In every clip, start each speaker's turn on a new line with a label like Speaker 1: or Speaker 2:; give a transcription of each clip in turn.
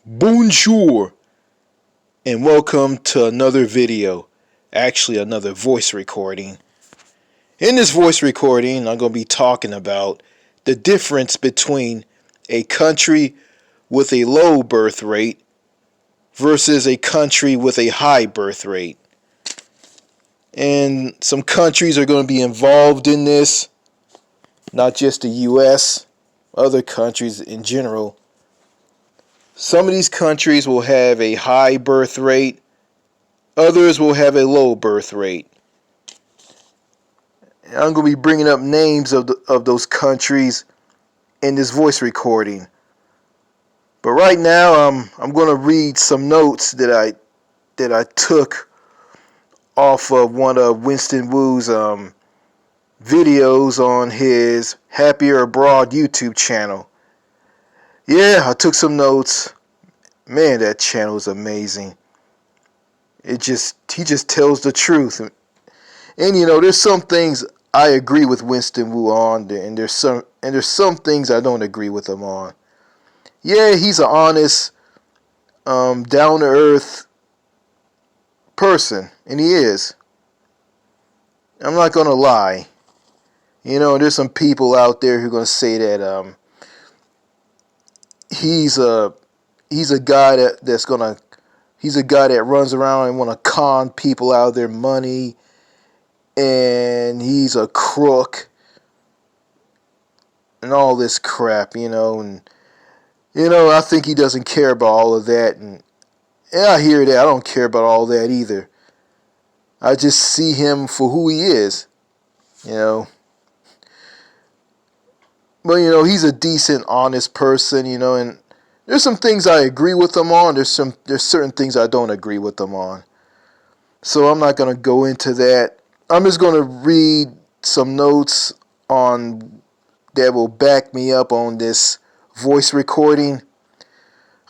Speaker 1: Bonjour, and welcome to another video, actually another voice recording. In this voice recording, I'm going to be talking about the difference between a country with a low birth rate versus a country with a high birth rate. And some countries are going to be involved in this, not just the US, other countries in general. Some of these countries will have a high birth rate, others will have a low birth rate. I'm going to be bringing up names of those countries in this voice recording. But right now, I'm going to read some notes that I took off of one of Winston Wu's videos on his Happier Abroad YouTube channel. Yeah, I took some notes. Man, that channel is amazing. He just tells the truth. And there's some things I agree with Winston Wu on, and there's some things I don't agree with him on. Yeah, he's an honest, down to earth person, and he is. I'm not gonna lie. There's some people out there who are gonna say that he's a guy that runs around and want to con people out of their money, and he's a crook and all this crap, and I think he doesn't care about all of that, and I hear that. I don't care about all that either. I just see him for who he is, But he's a decent, honest person, and there's some things I agree with him on. There's certain things I don't agree with him on. So I'm not gonna go into that. I'm just gonna read some notes on that will back me up on this voice recording.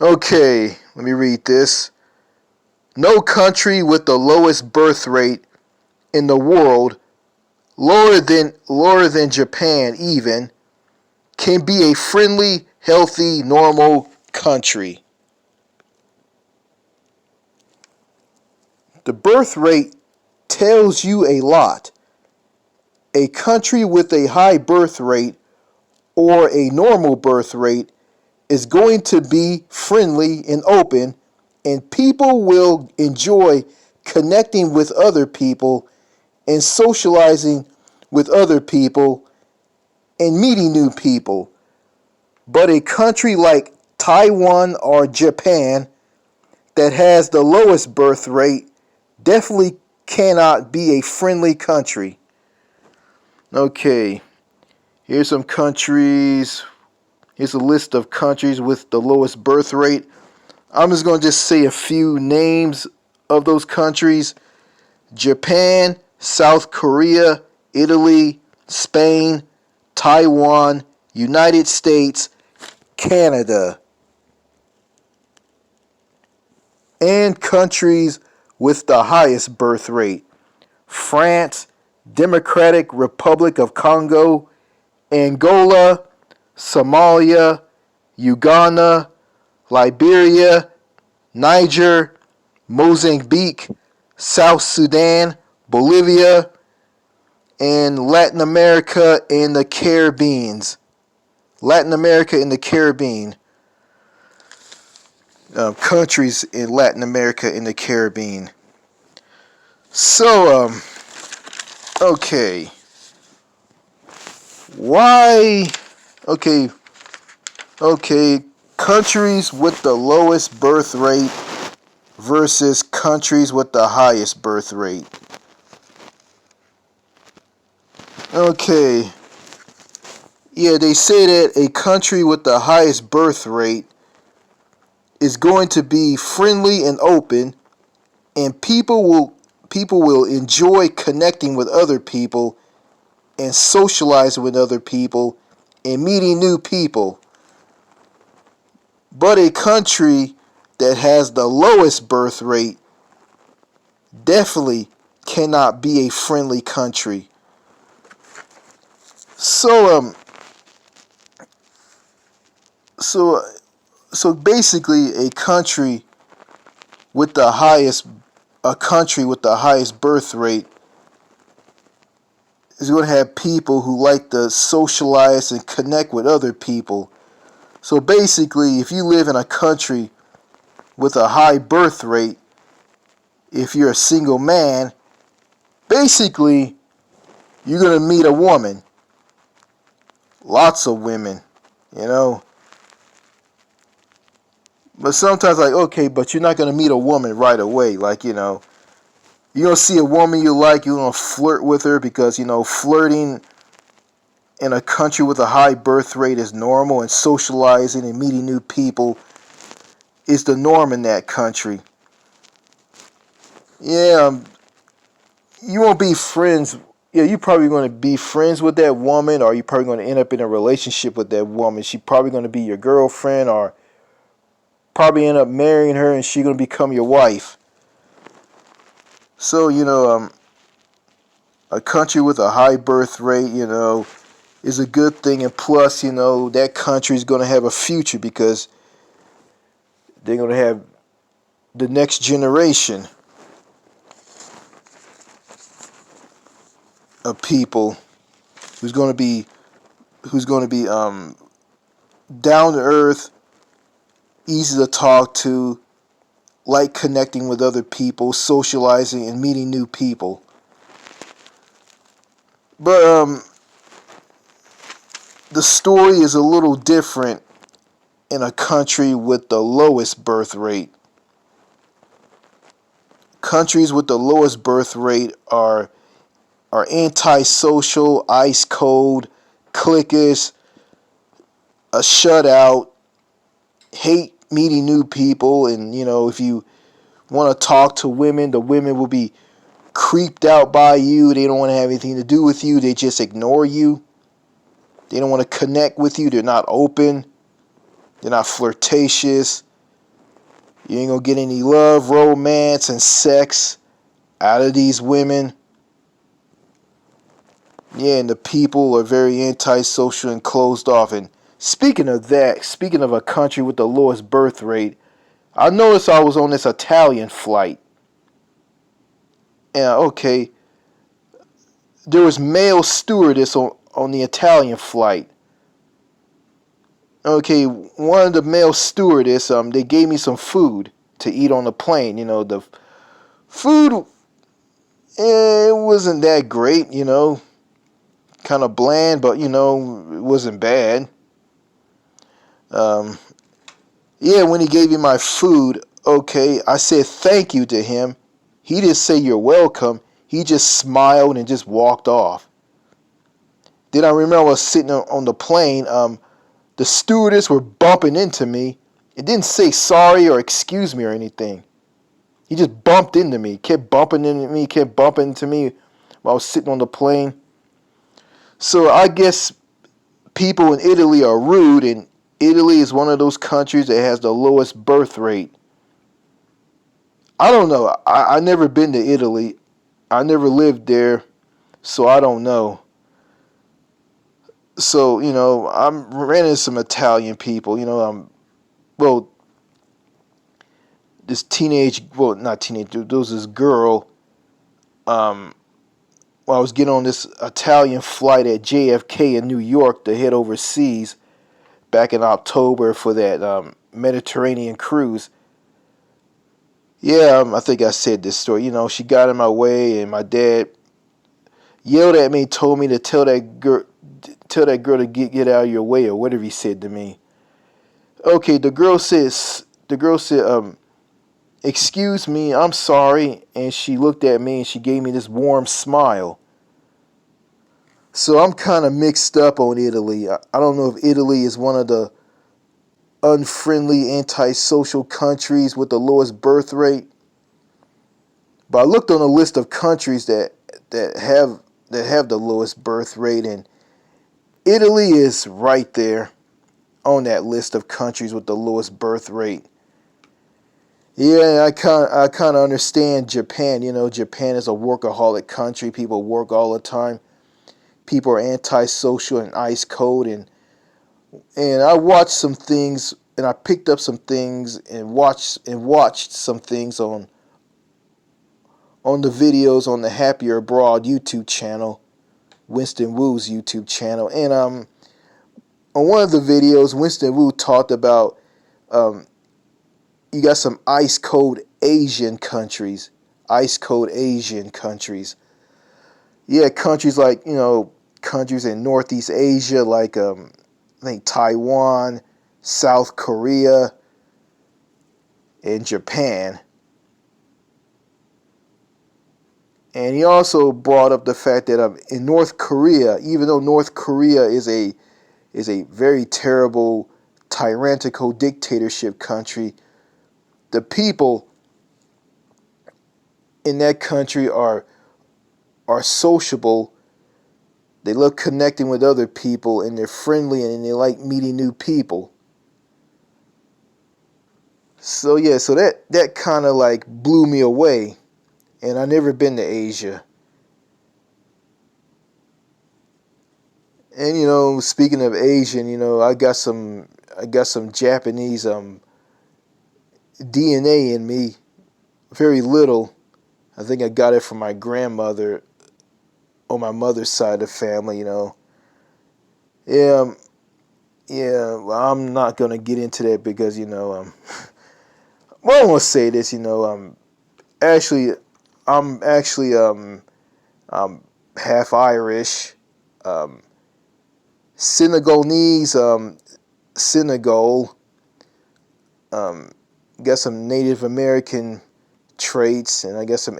Speaker 1: Okay, let me read this. No country with the lowest birth rate in the world, lower than Japan even, can be a friendly, healthy, normal country. The birth rate tells you a lot. A country with a high birth rate or a normal birth rate is going to be friendly and open, and people will enjoy connecting with other people and socializing with other people and meeting new people. But a country like Taiwan or Japan that has the lowest birth rate definitely cannot be a friendly country. Okay, here's some countries. Here's a list of countries with the lowest birth rate. I'm just going to say a few names of those countries. Japan, South Korea, Italy, Spain, Taiwan, United States, Canada. And countries with the highest birth rate. France, Democratic Republic of Congo, Angola, Somalia, Uganda, Liberia, Niger, Mozambique, South Sudan, Bolivia, and Latin America and the Caribbean. Countries in Latin America and the Caribbean. So, okay. Why? Okay. Countries with the lowest birth rate versus countries with the highest birth rate. Okay. Yeah, they say that a country with the highest birth rate is going to be friendly and open, and people will enjoy connecting with other people and socializing with other people and meeting new people. But a country that has the lowest birth rate definitely cannot be a friendly country. So So basically, with the highest a country with the highest birth rate is going to have people who like to socialize and connect with other people. So basically, if you live in a country with a high birth rate, if you're a single man, basically you're going to meet a woman. Lots of women, you know. But sometimes, like, okay, but you're not going to meet a woman right away. Like, you're going to see a woman you like, you're going to flirt with her because, flirting in a country with a high birth rate is normal, and socializing and meeting new people is the norm in that country. Yeah, you won't be friends. Yeah, you're probably going to be friends with that woman, or you're probably going to end up in a relationship with that woman. She's probably going to be your girlfriend, or probably end up marrying her, and she's going to become your wife. So, a country with a high birth rate, is a good thing. And plus, that country is going to have a future because they're going to have the next generation of people who's going to be down to earth, easy to talk to, like connecting with other people, socializing and meeting new people. But the story is a little different in a country with the lowest birth rate. Countries with the lowest birth rate are antisocial, ice cold, cliquish, a shutout, hate meeting new people, and if you want to talk to women, the women will be creeped out by you. They don't want to have anything to do with you. They just ignore you. They don't want to connect with you. They're not open. They're not flirtatious. You ain't gonna get any love, romance, and sex out of these women. Yeah, and the people are very antisocial and closed off. And speaking of that, speaking of a country with the lowest birth rate, I noticed I was on this Italian flight. And okay, there was male stewardess on the Italian flight. Okay, one of the male stewardess, they gave me some food to eat on the plane. The food, it wasn't that great, kind of bland, but, it wasn't bad. Yeah, when he gave me my food, okay, I said thank you to him. He didn't say you're welcome. He just smiled and just walked off. Then I remember I was sitting on the plane. The stewardess were bumping into me. It didn't say sorry or excuse me or anything. He just bumped into me, kept bumping into me, kept bumping into me while I was sitting on the plane. So I guess people in Italy are rude, and Italy is one of those countries that has the lowest birth rate. I don't know. I never been to Italy. I never lived there, so I don't know. So, I'm ran into some Italian people, well, not teenage, there was this girl, while I was getting on this Italian flight at JFK in New York to head overseas back in October for that Mediterranean cruise. Yeah, I think I said this story. She got in my way, and my dad yelled at me, told me to tell that girl to get out of your way, or whatever he said to me. Okay, the girl said, excuse me, I'm sorry, and she looked at me and she gave me this warm smile. So I'm kind of mixed up on Italy. I don't know if Italy is one of the unfriendly, antisocial countries with the lowest birth rate. But I looked on a list of countries that have the lowest birth rate, and Italy is right there on that list of countries with the lowest birth rate. Yeah, I kind of understand Japan. Japan is a workaholic country. People work all the time. People are antisocial and ice cold, and I watched some things and I picked up some things and watched some things on the videos on the Happier Abroad YouTube channel, Winston Wu's YouTube channel. And on one of the videos, Winston Wu talked about um, you got some ice cold Asian countries. Ice cold Asian countries. Yeah, countries like, countries in Northeast Asia, like I think Taiwan, South Korea, and Japan. And he also brought up the fact that in North Korea, even though North Korea is a very terrible, tyrannical dictatorship country, the people in that country are sociable. They love connecting with other people, and they're friendly, and they like meeting new people. So yeah, so that kind of like blew me away, and I never been to Asia. And speaking of Asian, I got some Japanese DNA in me, very little. I think I got it from my grandmother on my mother's side of the family. Yeah, yeah. Well, I'm not gonna get into that because well, I want to say this. Actually, I'm actually half Irish, um, Senegalese, Senegal. Um, got some Native American traits, and I got some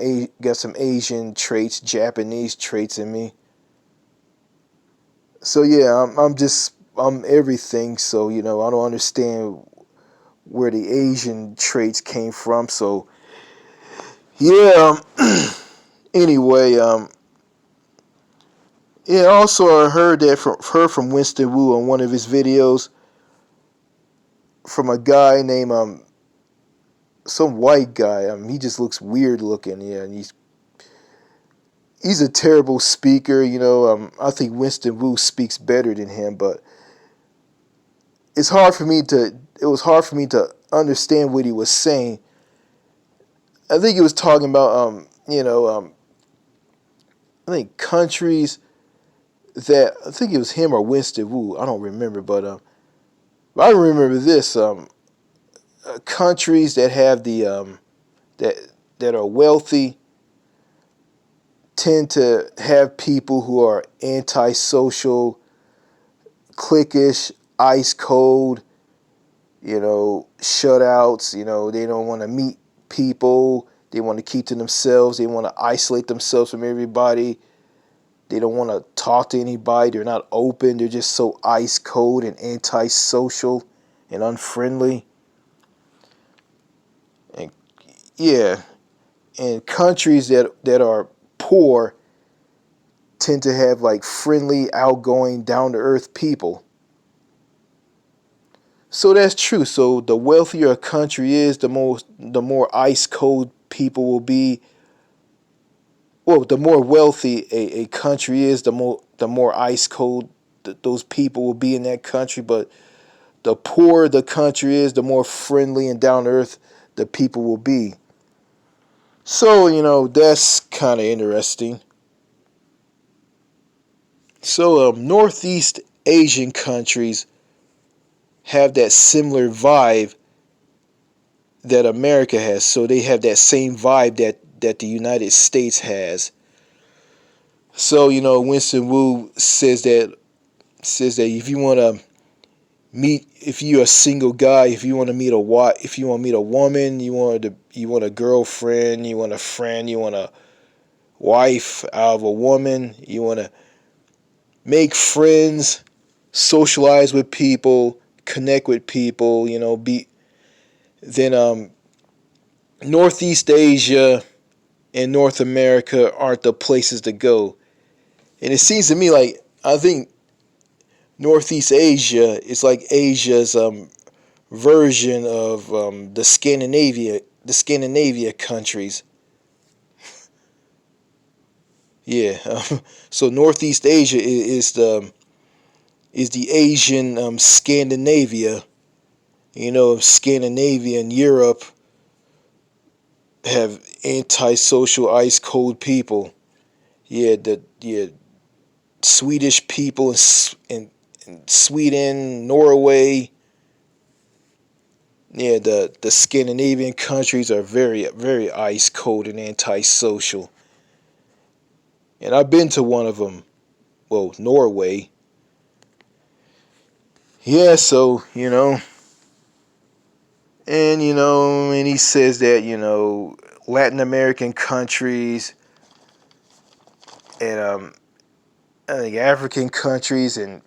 Speaker 1: Asian traits, Japanese traits in me. So yeah, I'm everything. So I don't understand where the Asian traits came from. So yeah. Anyway, yeah. Also, I heard from Winston Wu on one of his videos from a guy named some white guy. He just looks weird looking. Yeah, and he's a terrible speaker. I think Winston Wu speaks better than him, but it's hard for me to. It was hard for me to understand what he was saying. I think he was talking about I think countries that I think it was him or Winston Wu. I don't remember, but I remember this. Countries that have the that that are wealthy tend to have people who are antisocial, cliquish, ice cold, shutouts. They don't want to meet people. They want to keep to themselves. They want to isolate themselves from everybody. They don't want to talk to anybody. They're not open. They're just so ice cold and antisocial and unfriendly. And yeah, and countries that are poor tend to have like friendly, outgoing, down to earth people. So that's true. So the wealthier a country is, the more ice cold people will be. Well, the more wealthy a country is, the more ice cold those people will be in that country. But the poorer the country is, the more friendly and down to earth the people will be. So that's kind of interesting. So Northeast Asian countries have that similar vibe that America has. So they have that same vibe that the United States has. So Winston Wu says that if you want to meet, if you're a single guy, if you want to meet if you want to meet a woman, you want a girlfriend, you want a friend, you want a wife out of a woman, you want to make friends, socialize with people, connect with people, be then Northeast Asia and North America aren't the places to go. And it seems to me like I think Northeast Asia is like Asia's version of the Scandinavia countries. Yeah. So Northeast Asia is the Asian Scandinavia, Scandinavia and Europe have antisocial, ice cold people. The Swedish people in Sweden, Norway. Yeah, the Scandinavian countries are very very ice cold and antisocial. And I've been to one of them. Well, Norway. Yeah, so and he says that Latin American countries and I think African countries and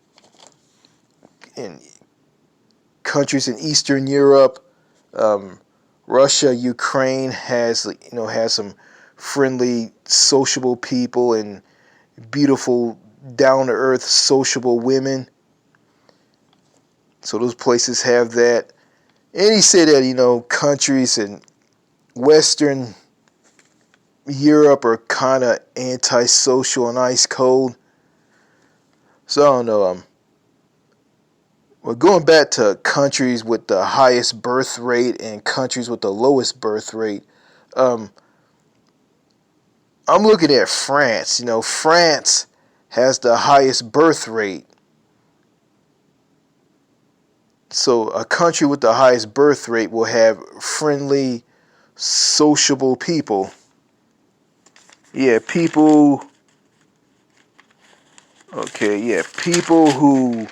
Speaker 1: countries in Eastern Europe, um, Russia, Ukraine has some friendly, sociable people and beautiful, down to earth, sociable women. So those places have that. And he said that countries in Western Europe are kind of antisocial and ice cold. So I don't know. Well, going back to countries with the highest birth rate and countries with the lowest birth rate, um, I'm looking at France. France has the highest birth rate. So a country with the highest birth rate will have friendly, sociable people. Yeah, people. Okay, yeah, people who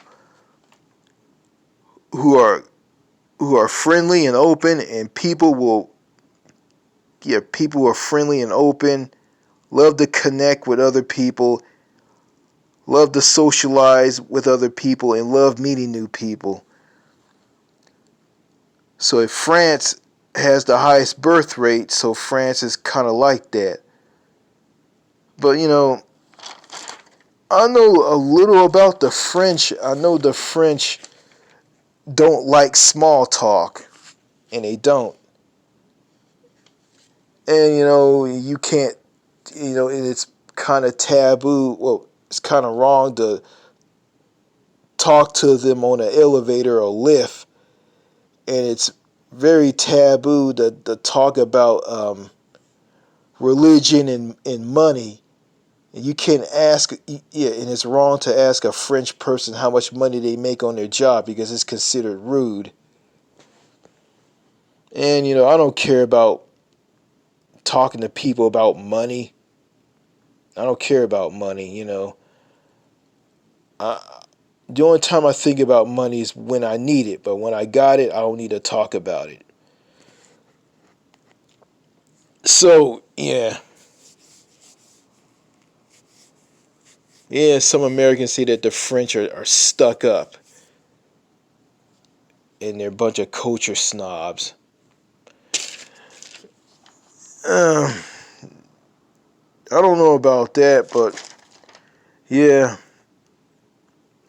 Speaker 1: are who are friendly and open, and people who are friendly and open, love to connect with other people, love to socialize with other people, and love meeting new people. So if France has the highest birth rate, so France is kind of like that. But I know a little about the French. I know the French don't like small talk, and they don't. And you can't, and it's kind of taboo. Well, it's kind of wrong to talk to them on an elevator or lift, and it's very taboo to talk about religion and money. And you can't ask, yeah, and it's wrong to ask a French person how much money they make on their job because it's considered rude. And I don't care about talking to people about money. I don't care about money. I, the only time I think about money is when I need it, but when I got it, I don't need to talk about it. So yeah, some Americans say that the French are stuck up and they're a bunch of culture snobs. Uh, I don't know about that, but yeah,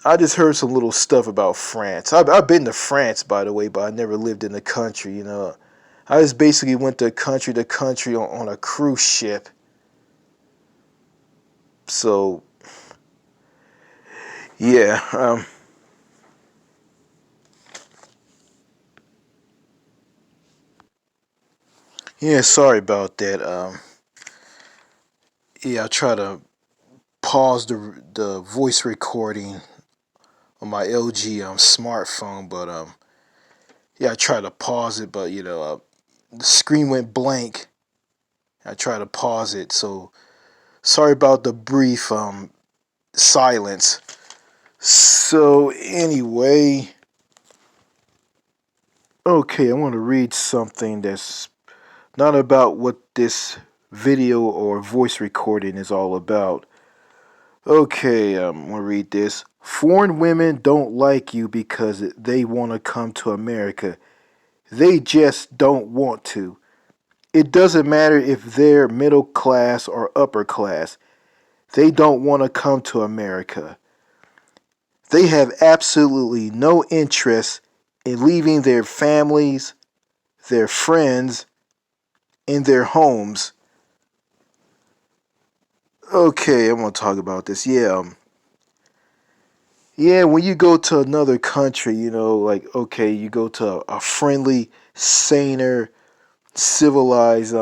Speaker 1: I just heard some little stuff about France. I've been to France, by the way, but I never lived in the country. I just basically went to country on a cruise ship. So yeah, yeah. Sorry about that. Yeah, I try to pause the voice recording on my LG smartphone, but yeah, I tried to pause it, but the screen went blank. I tried to pause it, so sorry about the brief silence. So anyway, okay, I want to read something that's not about what this video or voice recording is all about. Okay, I'm gonna read this. Foreign women don't like you because they want to come to America. They just don't want to. It doesn't matter if they're middle class or upper class. They don't want to come to America. They have absolutely no interest in leaving their families, their friends, and their homes. Okay, I'm going to talk about this. Yeah, Yeah, when you go to another country, like okay, you go to a friendly, saner, civilized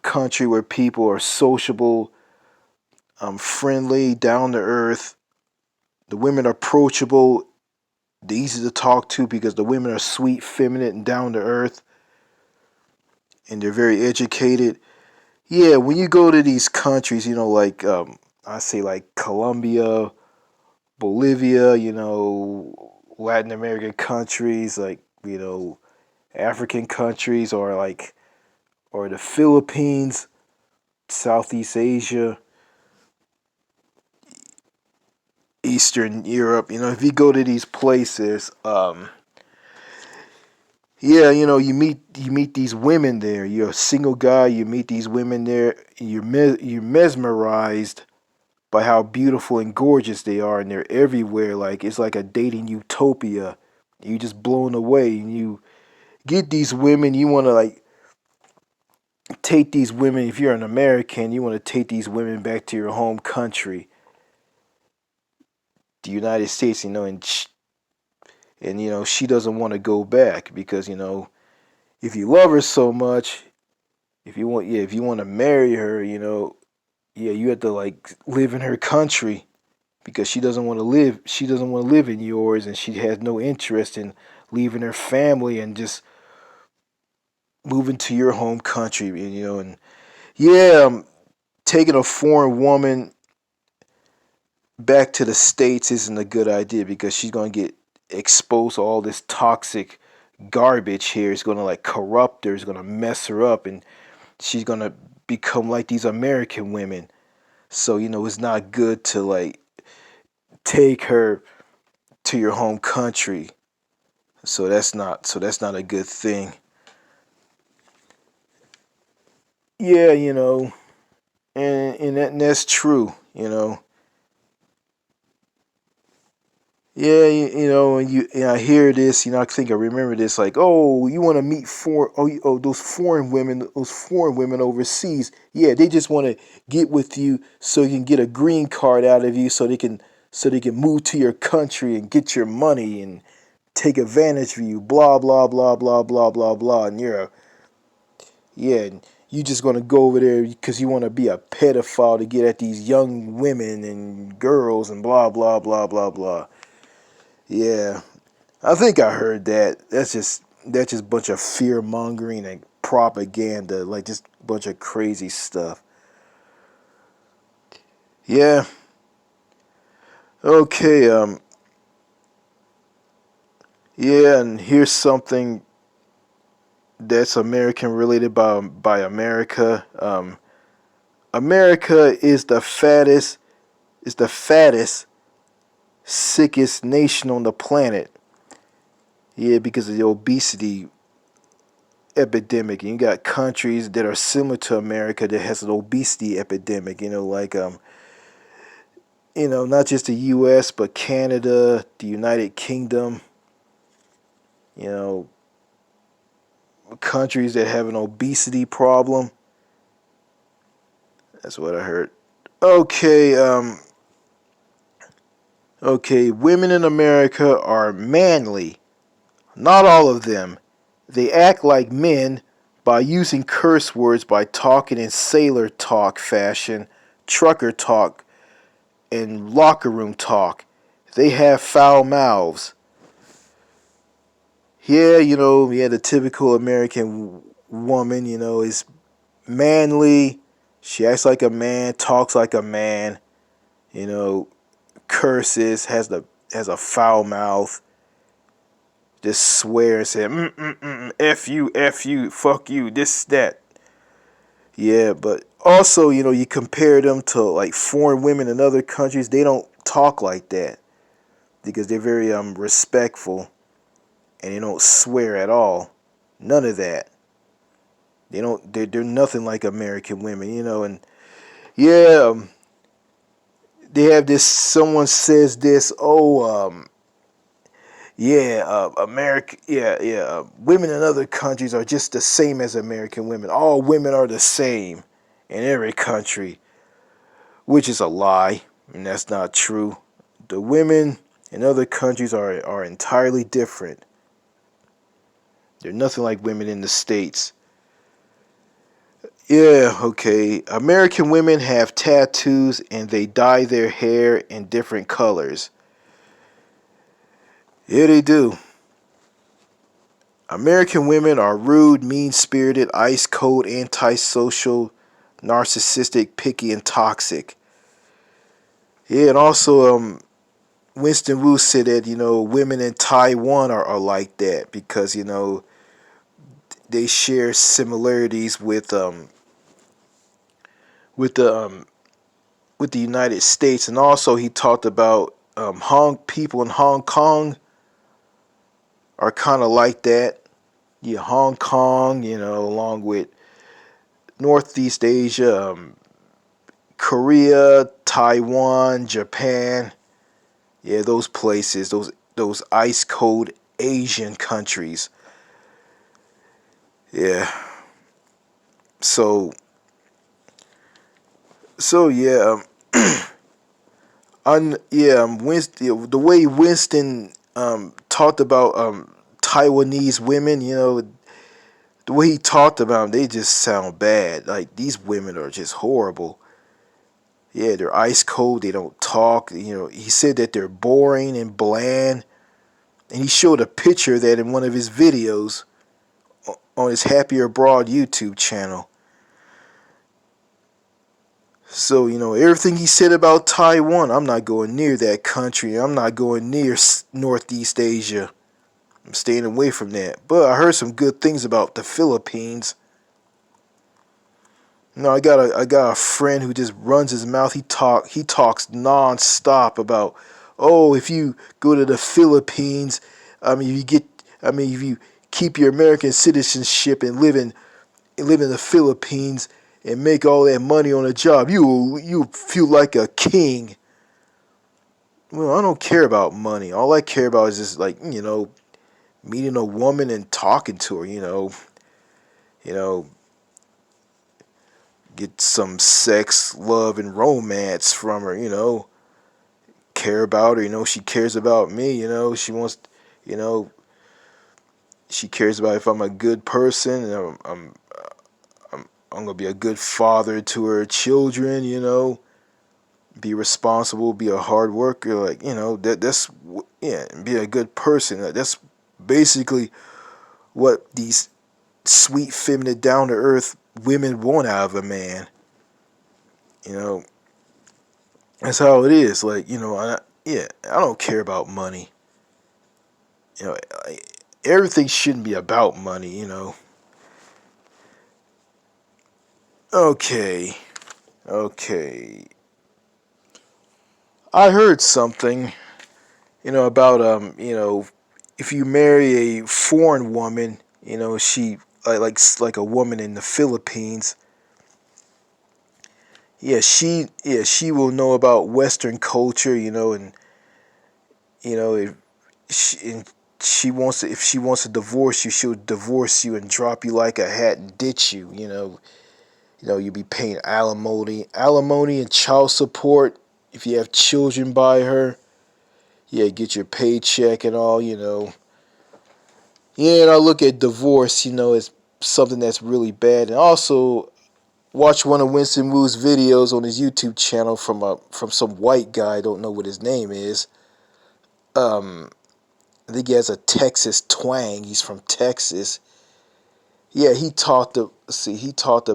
Speaker 1: country where people are sociable, friendly, down to earth. The women are approachable, they're easy to talk to because the women are sweet, feminine, and down to earth, and they're very educated. Yeah, when you go to these countries, like I say like Colombia, Bolivia, Latin American countries, like African countries, or the Philippines, Southeast Asia, Eastern Europe. If you go to these places, yeah, you meet these women there. You're a single guy. You meet these women there. You're mesmerized by how beautiful and gorgeous they are, and they're everywhere. Like it's like a dating utopia. You just blown away, and you get these women. You want to like take these women. If you're an American, you want to take these women back to your home country, the United States. And she doesn't want to go back because if you love her so much, if you want to marry her, yeah, you have to like live in her country because she doesn't want to live in yours, and she has no interest in leaving her family and just moving to your home country. And yeah, taking a foreign woman back to the States isn't a good idea because she's going to get exposed to all this toxic garbage here. It's going to like corrupt her, it's going to mess her up, and she's going to become like these American women. So it's not good to like take her to your home country. So that's not a good thing. Yeah, and that's true. Yeah, and I hear this, I think I remember this, like, oh, you want to meet those foreign women overseas. Yeah, they just want to get with you so you can get a green card out of you, so they can move to your country and get your money and take advantage of you. Blah blah blah blah blah blah blah. And and you just gonna go over there because you want to be a pedophile to get at these young women and girls and blah blah blah blah blah. Yeah, I think I heard that. That's just a bunch of fear mongering and propaganda, like just a bunch of crazy stuff. Yeah. Okay. Yeah, and here's something that's American related by America. America is the fattest, sickest nation on the planet. Yeah, because of the obesity epidemic. And you got countries that are similar to America that has an obesity epidemic. Like not just the U.S. but Canada, the United Kingdom. You know, countries that have an obesity problem. That's what I heard. Okay, women in America are manly. Not all of them. They act like men by using curse words, by talking in sailor talk fashion, trucker talk, and locker room talk. They have foul mouths. Yeah, the typical American woman, is manly. She acts like a man, talks like a man, you know, curses, has a foul mouth, just swears, say f you, fuck you, this that. Yeah, but also you compare them to like foreign women in other countries. They don't talk like that because they're very respectful, and they don't swear at all. None of that. They don't. They're nothing like American women, and yeah, they have this. Someone says this. Oh, yeah, America. Yeah, yeah. Women in other countries are just the same as American women. All women are the same in every country, which is a lie, and that's not true. the women in other countries are entirely different. They're nothing like women in the States. Yeah, okay. American women have tattoos and they dye their hair in different colors. Yeah, they do. American women are rude, mean-spirited, ice-cold, antisocial, narcissistic, picky, and toxic. Yeah, and also, Winston Wu said that, women in Taiwan are like that because, they share similarities with the with the United States, and also he talked about Hong people in Hong Kong are kind of like that. Yeah, Hong Kong, along with Northeast Asia, Korea, Taiwan, Japan. Yeah, those places, those ice cold Asian countries. Yeah. So yeah, Winston, the way Winston talked about Taiwanese women, the way he talked about them, they just sound bad. Like these women are just horrible. Yeah, they're ice cold. They don't talk. He said that they're boring and bland, and he showed a picture of that in one of his videos on his Happier Abroad YouTube channel. So, everything he said about Taiwan, I'm not going near that country. I'm not going near Northeast Asia. I'm staying away from that. But I heard some good things about the Philippines. I got a friend who just runs his mouth. He talks non-stop about, oh, if you go to the Philippines, if you keep your American citizenship and live in the Philippines and make all that money on a job, you feel like a king. Well, I don't care about money. All I care about is just like, meeting a woman and talking to her, you know, get some sex, love, and romance from her, care about her, she cares about me, she wants, you know, she cares about if I'm a good person, and I'm gonna be a good father to her children, be responsible, be a hard worker, like, that's, yeah, be a good person. That's basically what these sweet, feminine, down to earth women want out of a man. You know, that's how it is. Like, I don't care about money. You know, everything shouldn't be about money. Okay, okay. I heard something, about if you marry a foreign woman, she like a woman in the Philippines. Yeah, she will know about Western culture, and if she wants to, if she wants to divorce you, she'll divorce you and drop you like a hat and ditch you. You'll be paying alimony and child support if you have children by her. Yeah, get your paycheck and all. Yeah, and I look at divorce, as something that's really bad. And also watch one of Winston Wu's videos on his YouTube channel from some white guy. I don't know what his name is. I think he has a Texas twang. He's from Texas. Yeah, he talked about see what he talked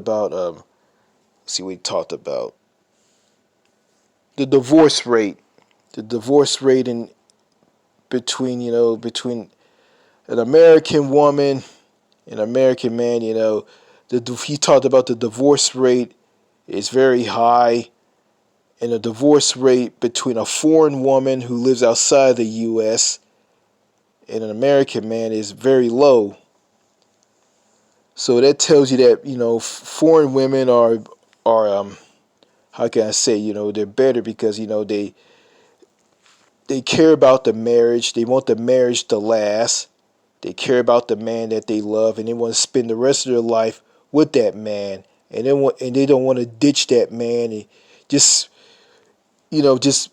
Speaker 1: about. The divorce rate. The divorce rate in between an American woman and an American man, he talked about the divorce rate is very high, and the divorce rate between a foreign woman who lives outside the US and an American man is very low. So that tells you that, foreign women are how can I say, they're better because, they care about the marriage. They want the marriage to last. They care about the man that they love, and they want to spend the rest of their life with that man. And they don't want to ditch that man and just just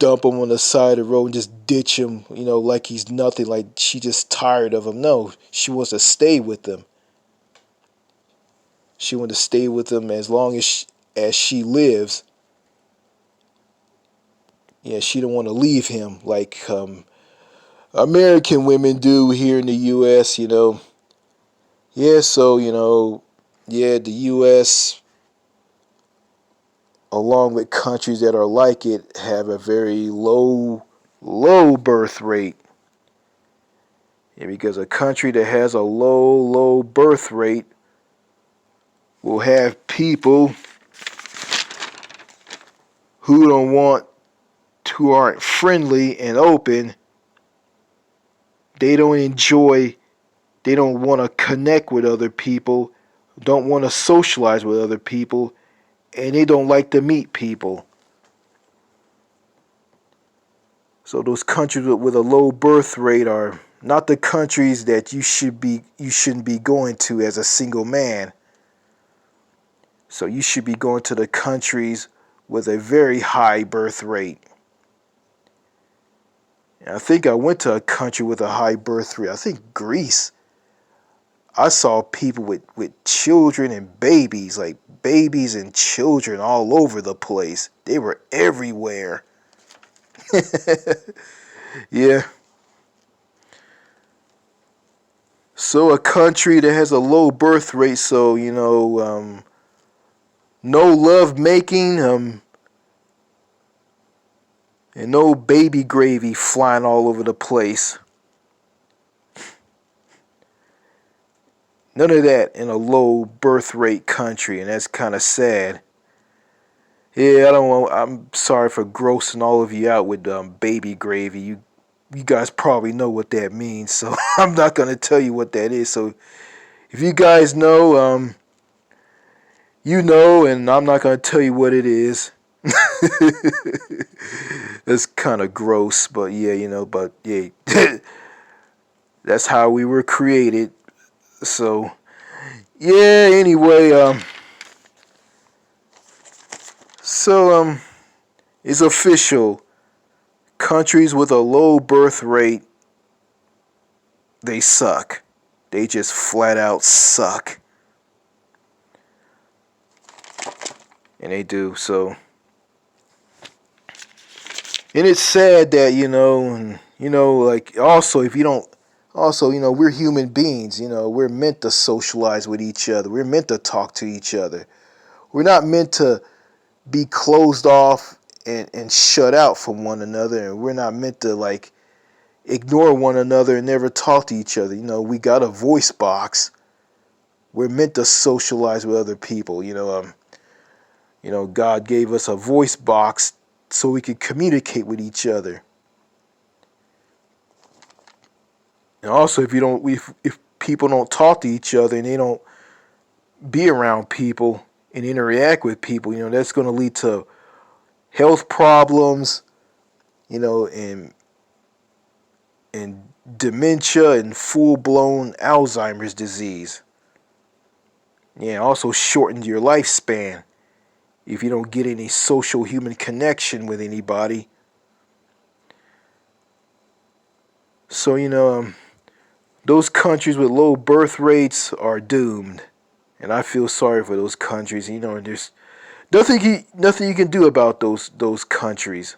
Speaker 1: dump him on the side of the road and just ditch him, like he's nothing, like she just tired of him. No, she wants to stay with him. She wants to stay with him as long as she lives. Yeah, she don't want to leave him like American women do here in the U.S. Yeah, so yeah, the U.S. along with countries that are like it have a very low birth rate. And because a country that has a low birth rate will have people who aren't friendly and open. They don't enjoy, they don't want to connect with other people, don't want to socialize with other people, and they don't like to meet people. So those countries with a low birth rate are not the countries that you shouldn't be going to as a single man. So you should be going to the countries with a very high birth rate. And I think I went to a country with a high birth rate. I think Greece. I saw people with children and babies, like babies and children all over the place. They were everywhere. Yeah. So a country that has a low birth rate, so no love making, and no baby gravy flying all over the place. None of that in a low birth rate country, and that's kind of sad. Yeah, I'm sorry for grossing all of you out with baby gravy. You guys probably know what that means, so I'm not gonna tell you what that is. So if you guys know, and I'm not gonna tell you what it is. It's kind of gross, but yeah, but yeah, that's how we were created. So yeah, anyway, so it's official. Countries with a low birth rate, they suck. They just flat out suck. And they do. So, and it's sad that, like also if you don't, also, we're human beings, we're meant to socialize with each other. We're meant to talk to each other. We're not meant to be closed off and shut out from one another. And we're not meant to like ignore one another and never talk to each other. We got a voice box. We're meant to socialize with other people. God gave us a voice box so we could communicate with each other. And also, if people don't talk to each other and they don't be around people and interact with people, that's going to lead to health problems, and dementia and full-blown Alzheimer's disease. Yeah, also shortens your lifespan if you don't get any social human connection with anybody. So, those countries with low birth rates are doomed. And I feel sorry for those countries. There's nothing you can do about those countries.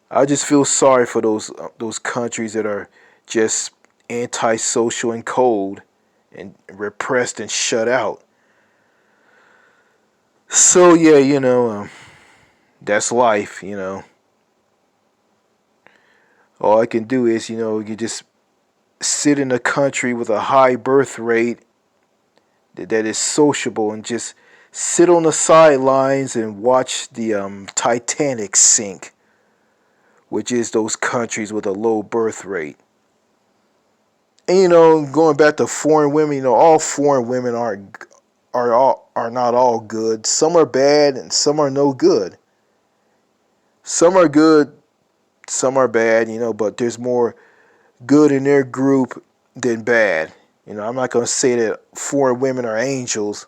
Speaker 1: I just feel sorry for those countries that are just antisocial and cold and repressed and shut out. So yeah, that's life. All I can do is you just sit in a country with a high birth rate that is sociable and just sit on the sidelines and watch the Titanic sink, which is those countries with a low birth rate. And going back to foreign women, all foreign women are not all good. Some are bad and some are no good. Some are good, some are bad, but there's more good in their group than bad. I'm not going to say that foreign women are angels.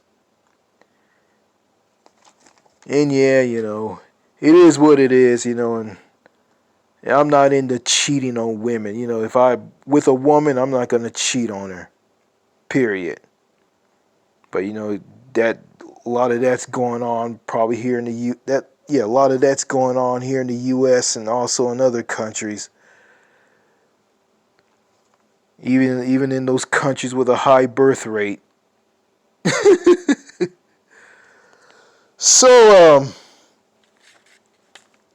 Speaker 1: And yeah, it is what it is, and And I'm not into cheating on women. If I with a woman, I'm not gonna cheat on her. Period. But that a lot of that's going on probably here in the a lot of that's going on here in the U.S. and also in other countries. Even in those countries with a high birth rate. So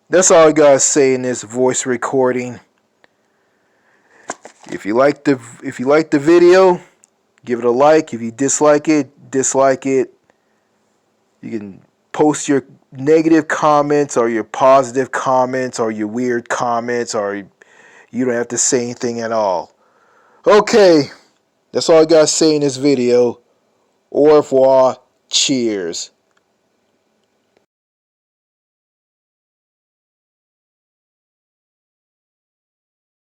Speaker 1: that's all I gotta say in this voice recording. If you like the video, give it a like. If you dislike it, dislike it. You can post your negative comments or your positive comments or your weird comments, or you don't have to say anything at all. Okay, that's all I gotta say in this video. Au revoir. Cheers.